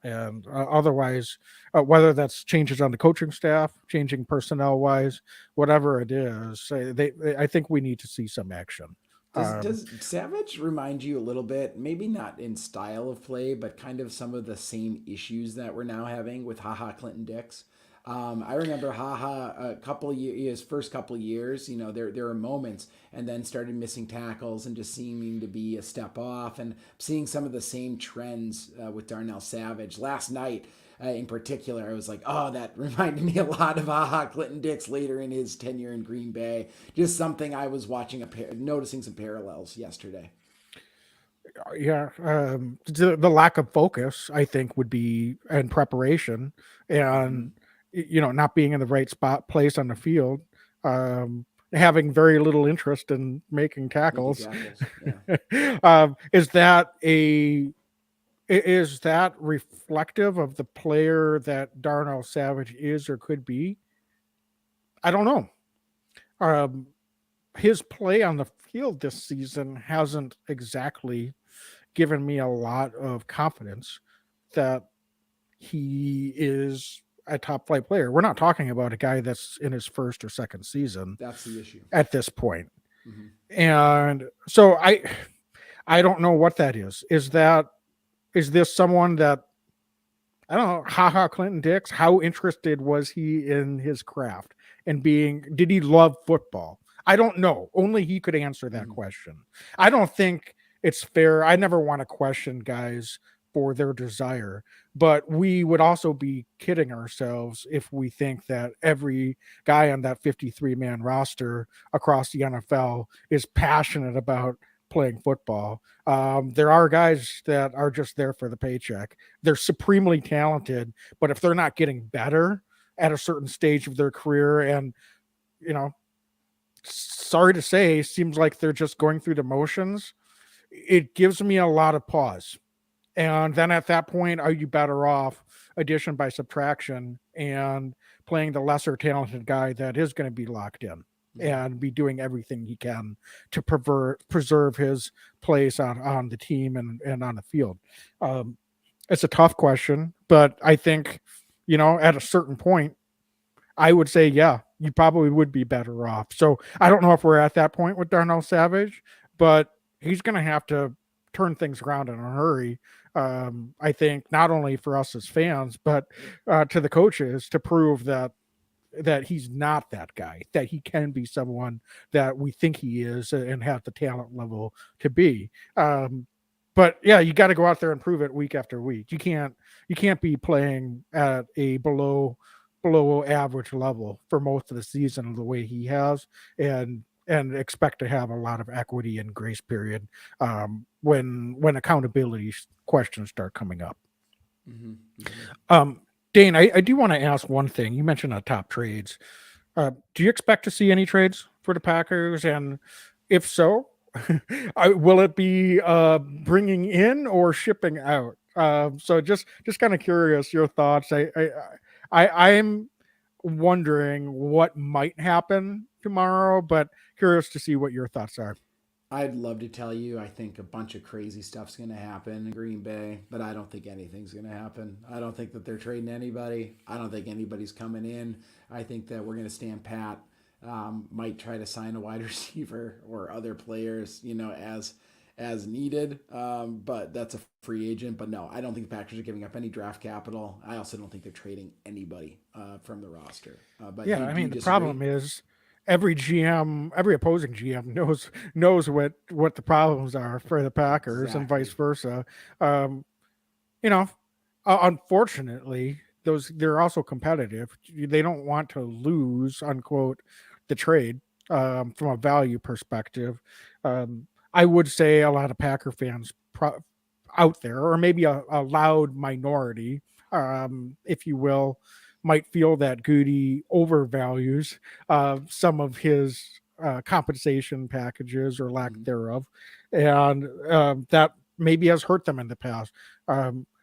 And otherwise, whether that's changes on the coaching staff, changing personnel wise, whatever it is, I think we need to see some action. Does Savage remind you a little bit, maybe not in style of play, but kind of some of the same issues that we're now having with HaHa Clinton Dix? I remember HaHa a couple of years, his first couple of years, there were moments, and then started missing tackles and just seeming to be a step off, and seeing some of the same trends with Darnell Savage. Last night, in particular, I was like, oh, that reminded me a lot of HaHa Clinton Dix later in his tenure in Green Bay. Just something I was watching, noticing some parallels yesterday. Yeah, the lack of focus, I think, would be in preparation, and not being in the right place on the field, having very little interest in making tackles. Yeah. Is that reflective of the player that Darnell Savage is or could be? I don't know. His play on the field this season hasn't exactly given me a lot of confidence that he is a top flight player. We're not talking about a guy that's in his first or second season. That's the issue at this point. Mm-hmm. And so I don't know what that is. Is this someone that, I don't know, HaHa Clinton Dix, how interested was he in his craft and did he love football? I don't know. Only he could answer that question. I don't think it's fair. I never want to question guys for their desire, but we would also be kidding ourselves if we think that every guy on that 53-man roster across the NFL is passionate about playing football. There are guys that are just there for the paycheck. They're supremely talented, but if they're not getting better at a certain stage of their career, and sorry to say, seems like they're just going through the motions, it gives me a lot of pause. And then at that point, are you better off addition by subtraction and playing the lesser talented guy that is going to be locked in and be doing everything he can to preserve his place on the team and on the field? It's a tough question, but I think, at a certain point, I would say, yeah, you probably would be better off. So I don't know if we're at that point with Darnell Savage, but he's going to have to turn things around in a hurry. I think not only for us as fans, but to the coaches, to prove that he's not that guy, that he can be someone that we think he is and have the talent level to be. But yeah, you got to go out there and prove it week after week. You can't be playing at a below average level for most of the season the way he has, and expect to have a lot of equity and grace period when accountability questions start coming up. Dane, I do want to ask one thing. You mentioned top trades. Do you expect to see any trades for the Packers? And if so, will it be bringing in or shipping out? So just kind of curious your thoughts. I'm wondering what might happen tomorrow, but curious to see what your thoughts are. I'd love to tell you I think a bunch of crazy stuff's going to happen in Green Bay, but I don't think anything's going to happen. I don't think that they're trading anybody. I don't think anybody's coming in. I think that we're going to stand pat. Might try to sign a wide receiver or other players, as needed. But that's a free agent. But no, I don't think the Packers are giving up any draft capital. I also don't think they're trading anybody from the roster. But Yeah, do I you mean the disagree? problem is every GM, every opposing GM knows what the problems are for the Packers and vice Exactly. versa. Um, you know, unfortunately, they're also competitive. They don't want to lose, unquote, the trade from a value perspective. I would say a lot of Packer fans out there, or maybe a loud minority, if you will, might feel that Goody overvalues some of his compensation packages or lack Mhm. thereof, and that maybe has hurt them in the past.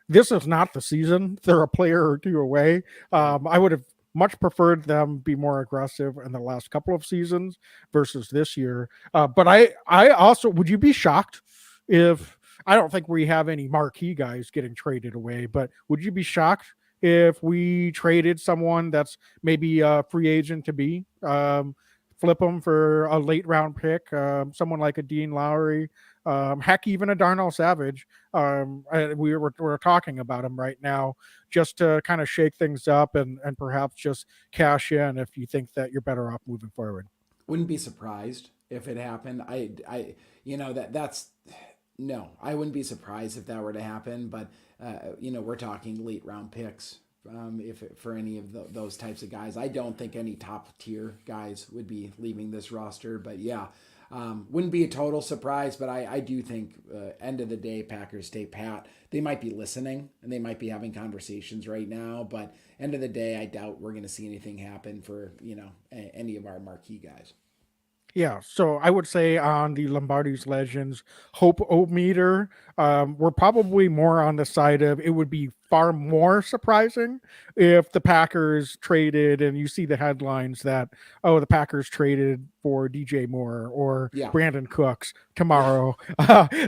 This is not the season; they're a player or two away. Right. I would have much preferred them be more aggressive in the last couple of seasons versus this year. But I also would you be shocked if I don't think we have any marquee guys getting traded away, but would you be shocked if we traded someone that's maybe a free agent to be? Flip them for a late round pick, someone like a Dean Lowry, heck, even a Darnell Savage. We're talking about him right now just to kind of shake things up and perhaps just cash in if you think that you're better off moving forward. Wouldn't be surprised if it happened. That's no, I wouldn't be surprised if that were to happen. But we're talking late round picks. If it, for any of those types of guys, I don't think any top tier guys would be leaving this roster. But yeah, wouldn't be a total surprise. But I do think end of the day, Packers stay pat. They might be listening and they might be having conversations right now. But end of the day, I doubt we're going to see anything happen for any of our marquee guys. Yeah, so I would say on the Lombardi's Legends hope meter, we're probably more on the side of it would be far more surprising if the Packers traded and you see the headlines that, oh, the Packers traded for DJ Moore or Yeah, Brandon Cooks yeah. tomorrow,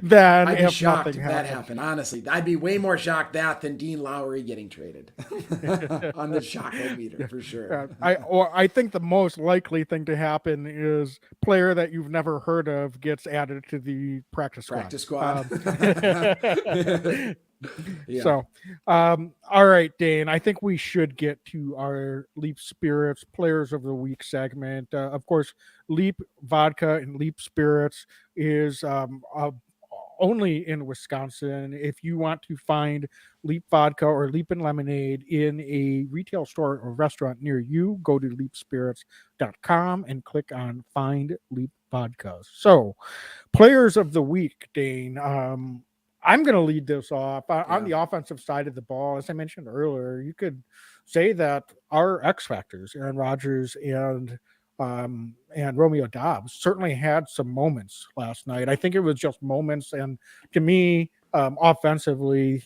than I'd be if shocked nothing if that happened. happened. Honestly, I'd be way more shocked that than Dean Lowry getting traded on the shock meter Yeah. for sure. I think the most likely thing to happen is player that you've never heard of gets added to the practice squad. Practice squad. Yeah. So, all right, Dane. I think we should get to our Leap Spirits Players of the Week segment. Of course, Leap Vodka and Leap Spirits is only in Wisconsin. If you want to find Leap Vodka or Leap and Lemonade in a retail store or restaurant near you, go to leapspirits.com and click on Find Leap Vodka. So, Players of the Week, Dane. I'm going to lead this off on Yeah. the offensive side of the ball. As I mentioned earlier, you could say that our X factors, Aaron Rodgers and Romeo Dobbs, certainly had some moments last night. I think it was just moments, and to me, offensively,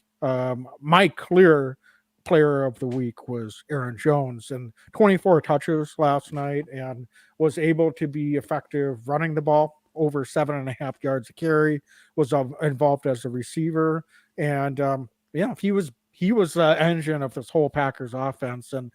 my clear player of the week was Aaron Jones, and 24 touches last night, and was able to be effective running the ball over 7.5 yards a carry, was involved as a receiver, and yeah, he was the engine of this whole Packers offense, and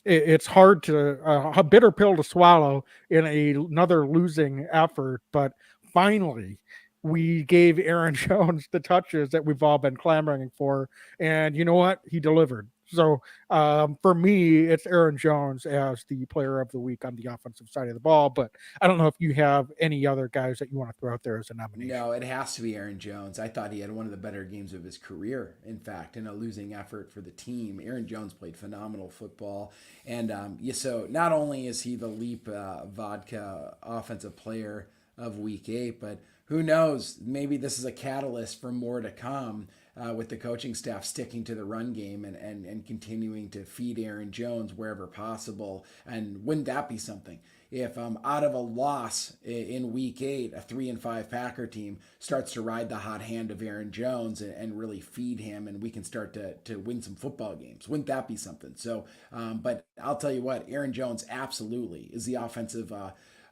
it's hard to a bitter pill to swallow in another losing effort, but finally we gave Aaron Jones the touches that we've all been clamoring for, and you know what? He delivered. So for me, it's Aaron Jones as the player of the week on the offensive side of the ball. But I don't know if you have any other guys that you want to throw out there as a nomination. No, it has to be Aaron Jones. I thought he had one of the better games of his career, in fact, in a losing effort for the team. Aaron Jones played phenomenal football. And so not only is he the Leap Vodka offensive player of week 8, but who knows? Maybe this is a catalyst for more to come. with the coaching staff sticking to the run game and continuing to feed Aaron Jones wherever possible. And wouldn't that be something? If out of a loss in week 8, a 3-5 Packer team starts to ride the hot hand of Aaron Jones and really feed him, and we can start to win some football games. Wouldn't that be something? So, but I'll tell you what, Aaron Jones absolutely is the offensive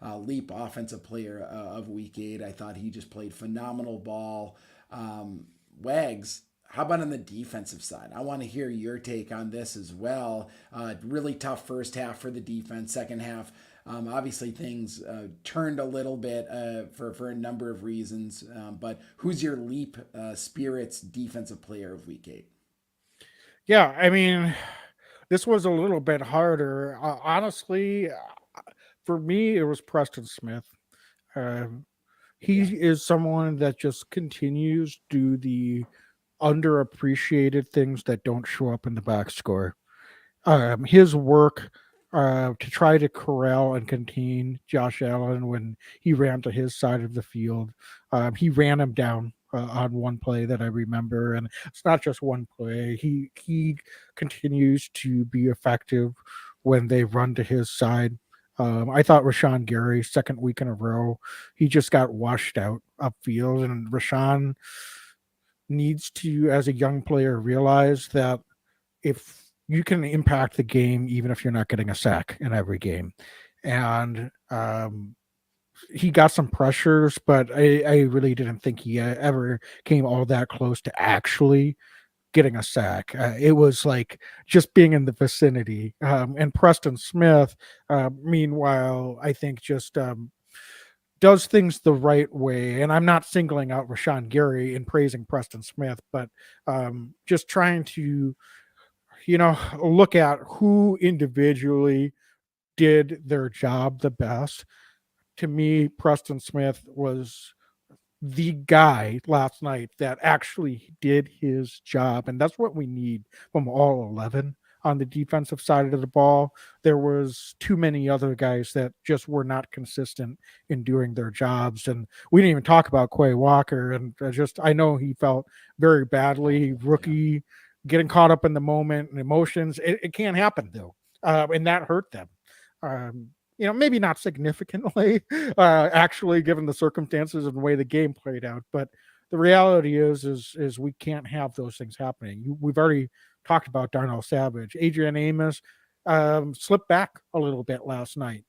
leap offensive player of week 8. I thought he just played phenomenal ball. Wags, how about on the defensive side? I want to hear your take on this as well. Really tough first half for the defense. Second half, obviously things turned a little bit for a number of reasons. But who's your leap spirits defensive player of week 8? Yeah, I mean, this was a little bit harder. Honestly, for me, it was Preston Smith. He is someone that just continues to do the underappreciated things that don't show up in the box score. His work to try to corral and contain Josh Allen when he ran to his side of the field. He ran him down on one play that I remember, and it's not just one play. He continues to be effective when they run to his side. I thought Rashawn Gary, second week in a row, he just got washed out upfield, and Rashawn needs to, as a young player, realize that if you can impact the game, even if you're not getting a sack in every game. And he got some pressures, but I really didn't think he ever came all that close to actually getting a sack. It was like just being in the vicinity. And Preston Smith, meanwhile, I think just does things the right way. And I'm not singling out Rashawn Gary and praising Preston Smith, but just trying to, look at who individually did their job the best. To me, Preston Smith was the guy last night that actually did his job. And that's what we need from all 11 on the defensive side of the ball. There was too many other guys that just were not consistent in doing their jobs. And we didn't even talk about Quay Walker. And I know he felt very badly, rookie, getting caught up in the moment and emotions. It can't happen though. And that hurt them. Maybe not significantly, actually, given the circumstances and the way the game played out. But the reality is we can't have those things happening. We've already talked about Darnell Savage. Adrian Amos slipped back a little bit last night.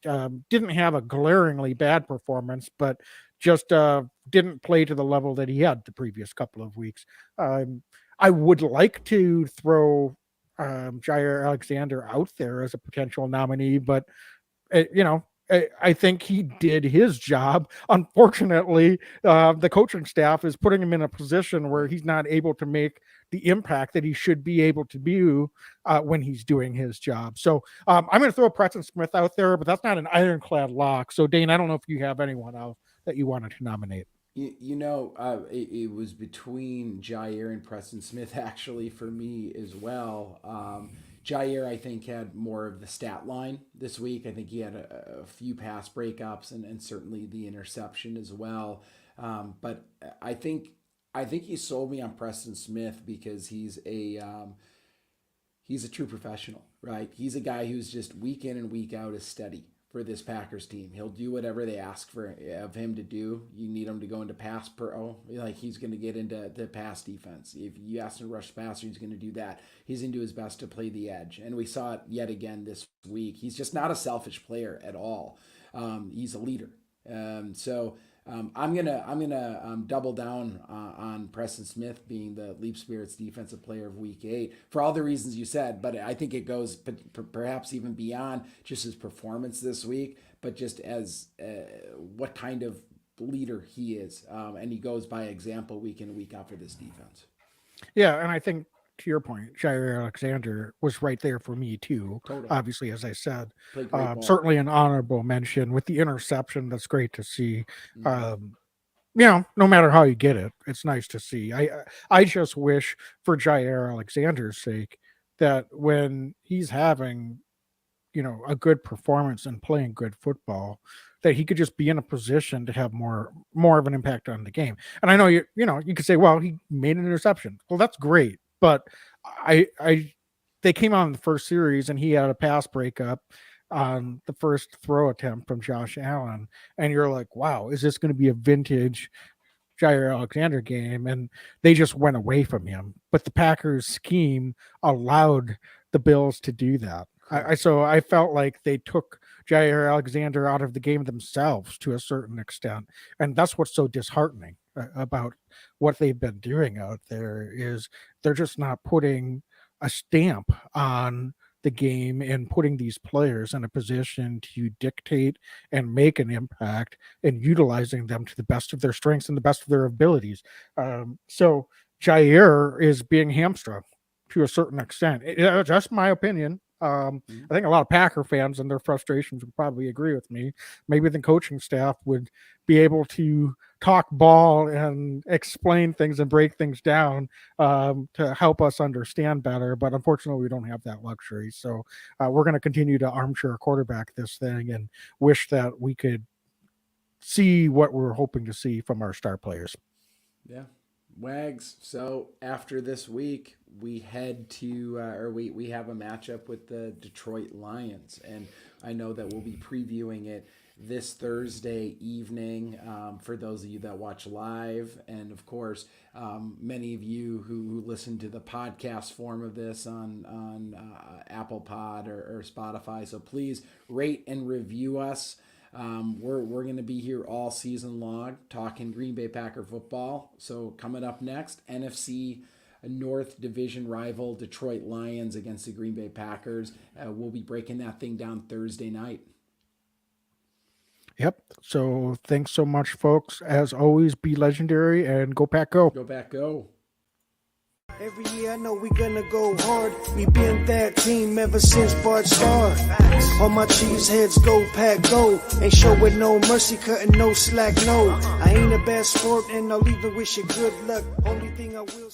Didn't have a glaringly bad performance, but just didn't play to the level that he had the previous couple of weeks. I would like to throw Jair Alexander out there as a potential nominee, but I think he did his job. Unfortunately, the coaching staff is putting him in a position where he's not able to make the impact that he should be able to do when he's doing his job. So I'm going to throw Preston Smith out there, but that's not an ironclad lock. So Dane, I don't know if you have anyone else that you wanted to nominate. It was between Jair and Preston Smith actually for me as well. Jair, I think, had more of the stat line this week. I think he had a few pass breakups and certainly the interception as well. But I think he sold me on Preston Smith because he's a true professional, right? He's a guy who's just week in and week out is steady for this Packers team. He'll do whatever they ask of him to do. You need him to go into pass pro, like he's going to get into the pass defense. If you ask him to rush the passer, he's going to do that. He's going to do his best to play the edge, and we saw it yet again this week. He's just not a selfish player at all. He's a leader. I'm gonna double down on Preston Smith being the Leap Spirits defensive player of week 8 for all the reasons you said, but I think it goes perhaps even beyond just his performance this week, but just as what kind of leader he is, and he goes by example week in and week out for this defense. Yeah, and I think to your point, Jair Alexander was right there for me too. Totally. Obviously, as I said, certainly an honorable mention with the interception. That's great to see. Mm-hmm. No matter how you get it, it's nice to see. I just wish for Jair Alexander's sake that when he's having a good performance and playing good football, that he could just be in a position to have more of an impact on the game. And I know you could say, well, he made an interception. Well, that's great, but they came out in the first series and he had a pass breakup on the first throw attempt from Josh Allen, and you're like, wow, is this going to be a vintage Jair Alexander game? And they just went away from him. But the Packers scheme allowed the Bills to do that. So I felt like they took Jair Alexander out of the game themselves to a certain extent. And that's what's so disheartening about what they've been doing out there, is they're just not putting a stamp on the game and putting these players in a position to dictate and make an impact and utilizing them to the best of their strengths and the best of their abilities. So Jair is being hamstrung to a certain extent. Just my opinion. I think a lot of Packer fans and their frustrations would probably agree with me. Maybe the coaching staff would be able to talk ball and explain things and break things down to help us understand better. But unfortunately, we don't have that luxury. So we're going to continue to armchair quarterback this thing and wish that we could see what we're hoping to see from our star players. Yeah. Wags, so after this week, we head to, we have a matchup with the Detroit Lions, and I know that we'll be previewing it this Thursday evening for those of you that watch live, and of course, many of you who listen to the podcast form of this on Apple Pod or Spotify. So please rate and review us. We're going to be here all season long talking Green Bay Packer football. So coming up next, NFC North Division rival Detroit Lions against the Green Bay Packers. We'll be breaking that thing down Thursday night. Yep. So thanks so much, folks. As always, be legendary and go Pack go. Go Pack go. Every year I know we gonna go hard. We been that team ever since Bart started. All my cheese heads go Pack go. Ain't showing no mercy, cutting no slack, no. I ain't a bad sport and I'll even wish you good luck. Only thing I will